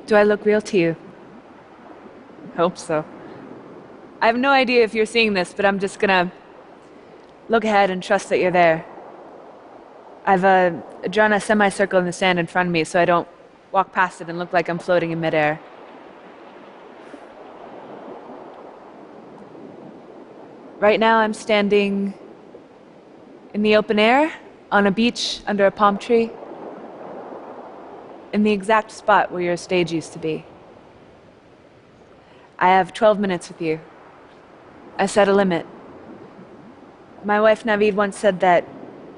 Do I look real to you? Hope so. I have no idea if you're seeing this, but I'm just gonna look ahead and trust that you're there. I've drawn a semicircle in the sand in front of me so I don't walk past it and look like I'm floating in midair. Right now I'm standing in the open air, on a beach under a palm tree, in the exact spot where your stage used to be. I have 12 minutes with you. I set a limit. My wife Naveed once said that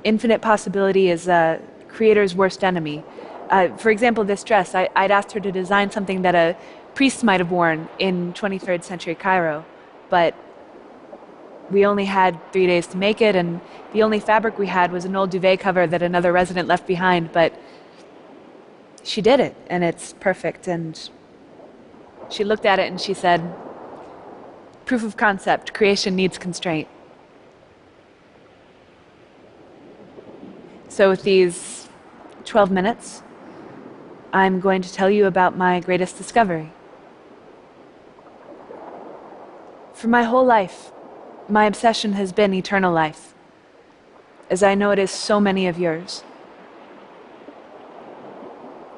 infinite possibility is a creator's worst enemy. For example, this dress, I'd asked her to design something that a priest might have worn in 23rd century Cairo, but we only had 3 days to make it, and the only fabric we had was an old duvet cover that another resident left behind, but she did it, and it's perfect. And she looked at it and she said, proof of concept, creation needs constraint. So with these 12 minutes, I'm going to tell you about my greatest discovery. For my whole life, my obsession has been eternal life, as I know it is so many of yours.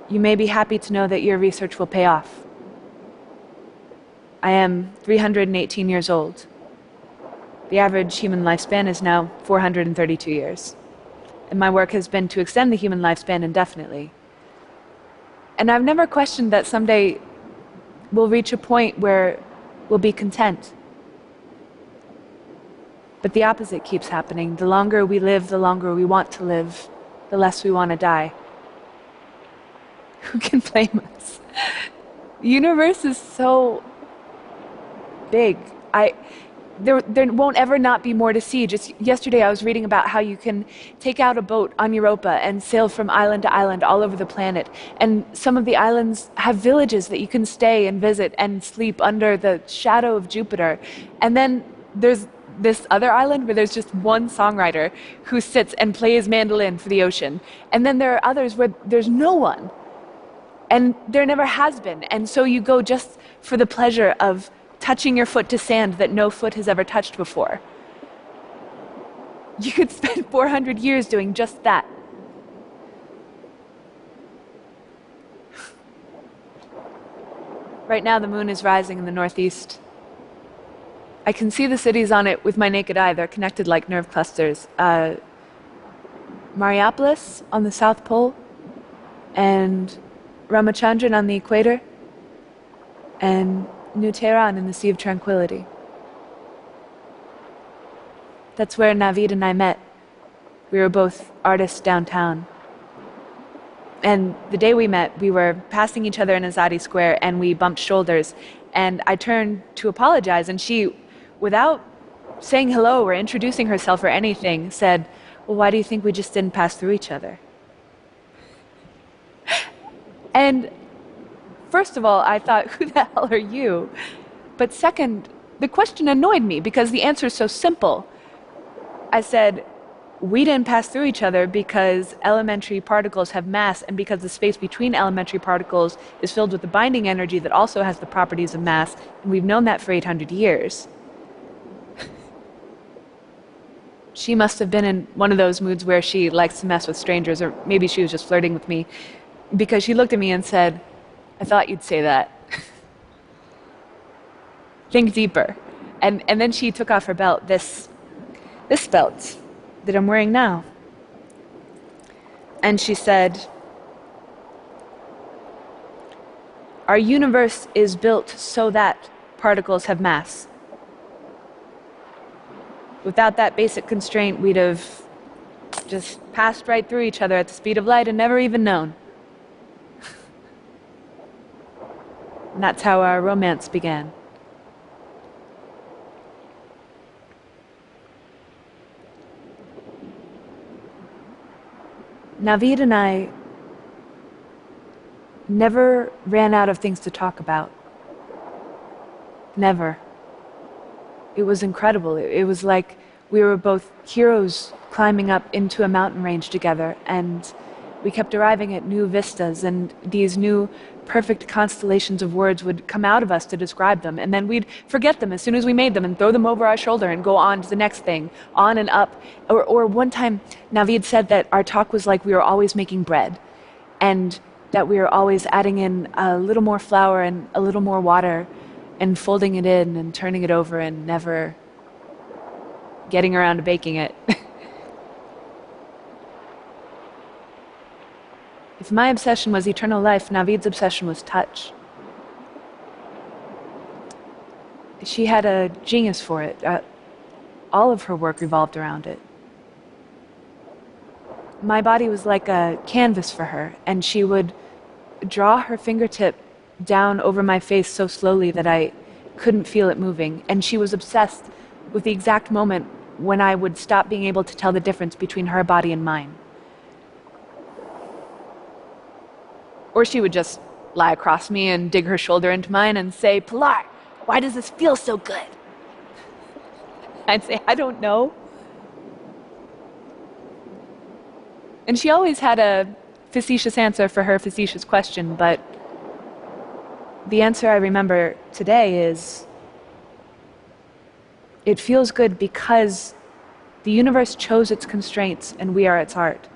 You may be happy to know that your research will pay off. I am 318 years old. The average human lifespan is now 432 years. And my work has been to extend the human lifespan indefinitely. And I've never questioned that someday we'll reach a point where we'll be content. But the opposite keeps happening. The longer we live, the longer we want to live, the less we want to die. Who can blame us? The universe is so big. There won't ever not be more to see. Just yesterday I was reading about how you can take out a boat on Europa and sail from island to island all over the planet. And some of the islands have villages that you can stay and visit and sleep under the shadow of Jupiter. And then there's this other island where there's just one songwriter who sits and plays mandolin for the ocean. And then there are others where there's no one. And there never has been. And so you go just for the pleasure of touching your foot to sand that no foot has ever touched before. You could spend 400 years doing just that. Right now the moon is rising in the northeast. I can see the cities on it with my naked eye. They're connected like nerve clusters. Mariapolis on the South Pole, and Ramachandran on the equator, and New Tehran in the Sea of Tranquility. That's where Naveed and I met. We were both artists downtown. And the day we met, we were passing each other in Azadi Square, and we bumped shoulders. And I turned to apologize, and she, without saying hello or introducing herself or anything, said, well, why do you think we just didn't pass through each other? And first of all, I thought, who the hell are you? But second, the question annoyed me because the answer is so simple. I said, we didn't pass through each other because elementary particles have mass, and because the space between elementary particles is filled with the binding energy that also has the properties of mass, and we've known that for 800 years. She must have been in one of those moods where she likes to mess with strangers, or maybe she was just flirting with me, because she looked at me and said, I thought you'd say that. Think deeper. And then she took off her belt, this belt that I'm wearing now. And she said, our universe is built so that particles have mass. Without that basic constraint, we'd have just passed right through each other at the speed of light and never even known. And that's how our romance began. Naveed and I never ran out of things to talk about. Never. It was incredible. It was like we were both heroes climbing up into a mountain range together, and We kept arriving at new vistas, and these new perfect constellations of words would come out of us to describe them, and then we'd forget them as soon as we made them and throw them over our shoulder and go on to the next thing, on and up. Or one time, Naveed said that our talk was like we were always making bread, and that we were always adding in a little more flour and a little more water, and folding it in and turning it over and never getting around to baking it. If my obsession was eternal life, Naveed's obsession was touch. She had a genius for it. All of her work revolved around it. My body was like a canvas for her, and she would draw her fingertip down over my face so slowly that I couldn't feel it moving, and she was obsessed with the exact moment when I would stop being able to tell the difference between her body and mine. Or she would just lie across me and dig her shoulder into mine and say, "Pilar, why does this feel so good?" I'd say, "I don't know." And she always had a facetious answer for her facetious question, but the answer I remember today is, it feels good because the universe chose its constraints and we are its art.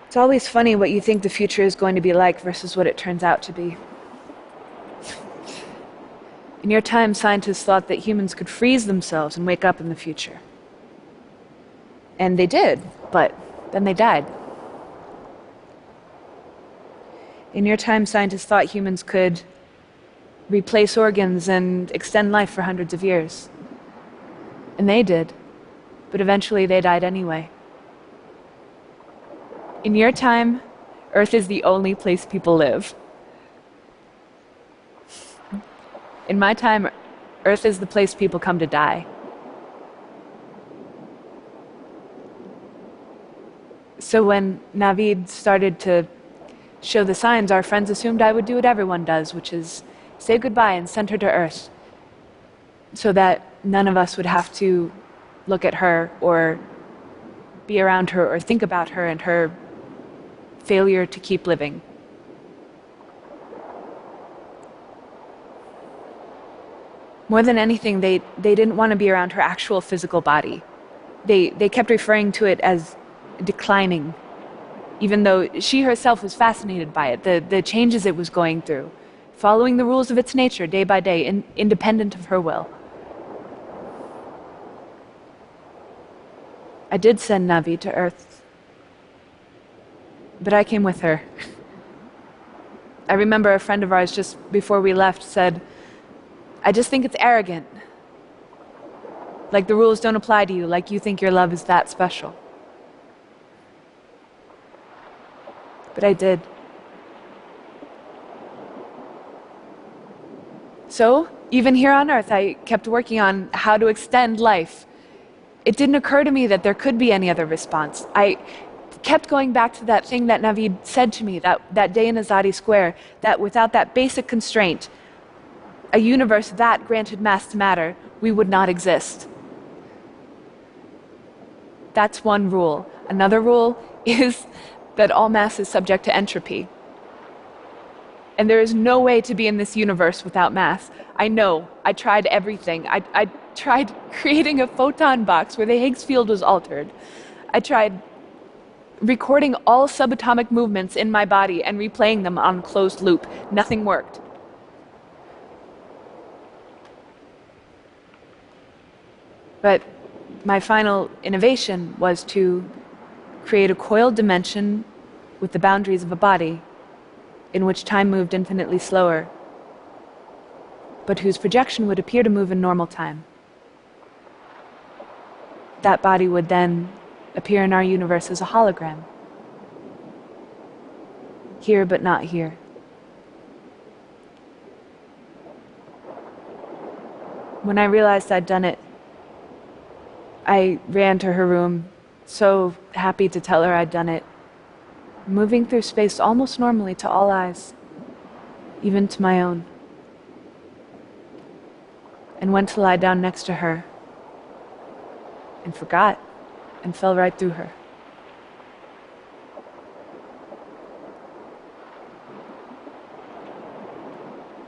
It's always funny what you think the future is going to be like versus what it turns out to be. In your time, scientists thought that humans could freeze themselves and wake up in the future. And they did, but then they died. In your time, scientists thought humans could replace organs and extend life for hundreds of years. And they did, but eventually they died anyway. In your time, Earth is the only place people live. In my time, Earth is the place people come to die. So when Naveed started to show the signs, our friends assumed I would do what everyone does, which is say goodbye and send her to Earth, so that none of us would have to look at her or be around her or think about her and her failure to keep living. More than anything, they didn't want to be around her actual physical body. They kept referring to it as declining, even though she herself was fascinated by it, the changes it was going through, following the rules of its nature day by day, independent of her will. I did send Navi to Earth, but I came with her. I remember a friend of ours just before we left said, "I just think it's arrogant. Like the rules don't apply to you, like you think your love is that special." But I did. So, even here on Earth, I kept working on how to extend life. It didn't occur to me that there could be any other response. I kept going back to that thing that Naveed said to me that day in Azadi Square, that without that basic constraint, a universe that granted mass to matter, we would not exist. That's one rule. Another rule is that all mass is subject to entropy. And there is no way to be in this universe without mass. I know. I tried everything. I tried creating a photon box where the Higgs field was altered. I tried recording all subatomic movements in my body and replaying them on closed loop. Nothing worked. But my final innovation was to create a coiled dimension with the boundaries of a body in which time moved infinitely slower, but whose projection would appear to move in normal time. That body would then appear in our universe as a hologram. Here but not here. When I realized I'd done it, I ran to her room, so happy to tell her I'd done it, moving through space almost normally to all eyes, even to my own. and went to lie down next to her and forgot and fell right through her.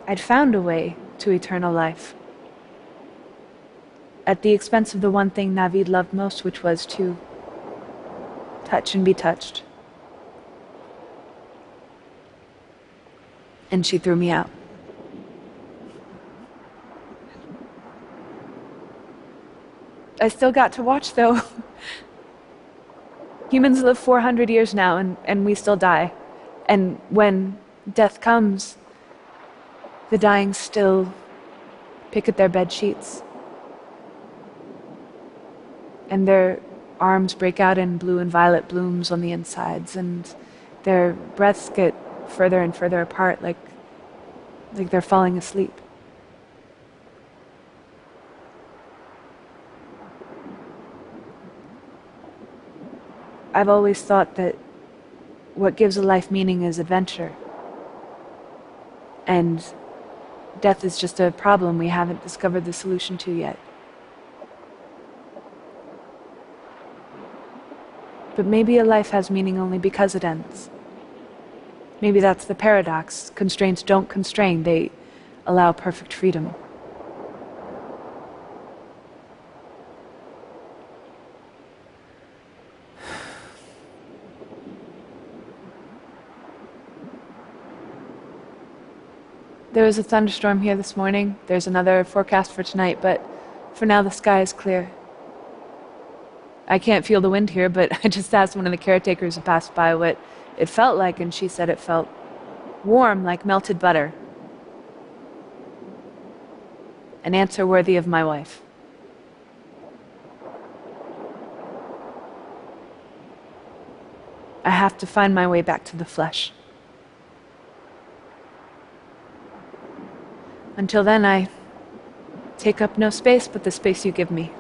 I'd found a way to eternal life, at the expense of the one thing Navid loved most, which was to touch and be touched. And she threw me out. I still got to watch, though. Humans live 400 years now, and we still die. And when death comes, the dying still pick at their bed sheets. And their arms break out in blue and violet blooms on the insides, and their breaths get further and further apart, like they're falling asleep. I've always thought that what gives a life meaning is adventure. And death is just a problem we haven't discovered the solution to yet. But maybe a life has meaning only because it ends. Maybe that's the paradox. Constraints don't constrain, they allow perfect freedom. There was a thunderstorm here this morning. There's another forecast for tonight, but for now the sky is clear. I can't feel the wind here, but I just asked one of the caretakers who passed by what it felt like, and she said it felt warm like melted butter. An answer worthy of my wife. I have to find my way back to the flesh. Until then, I take up no space but the space you give me.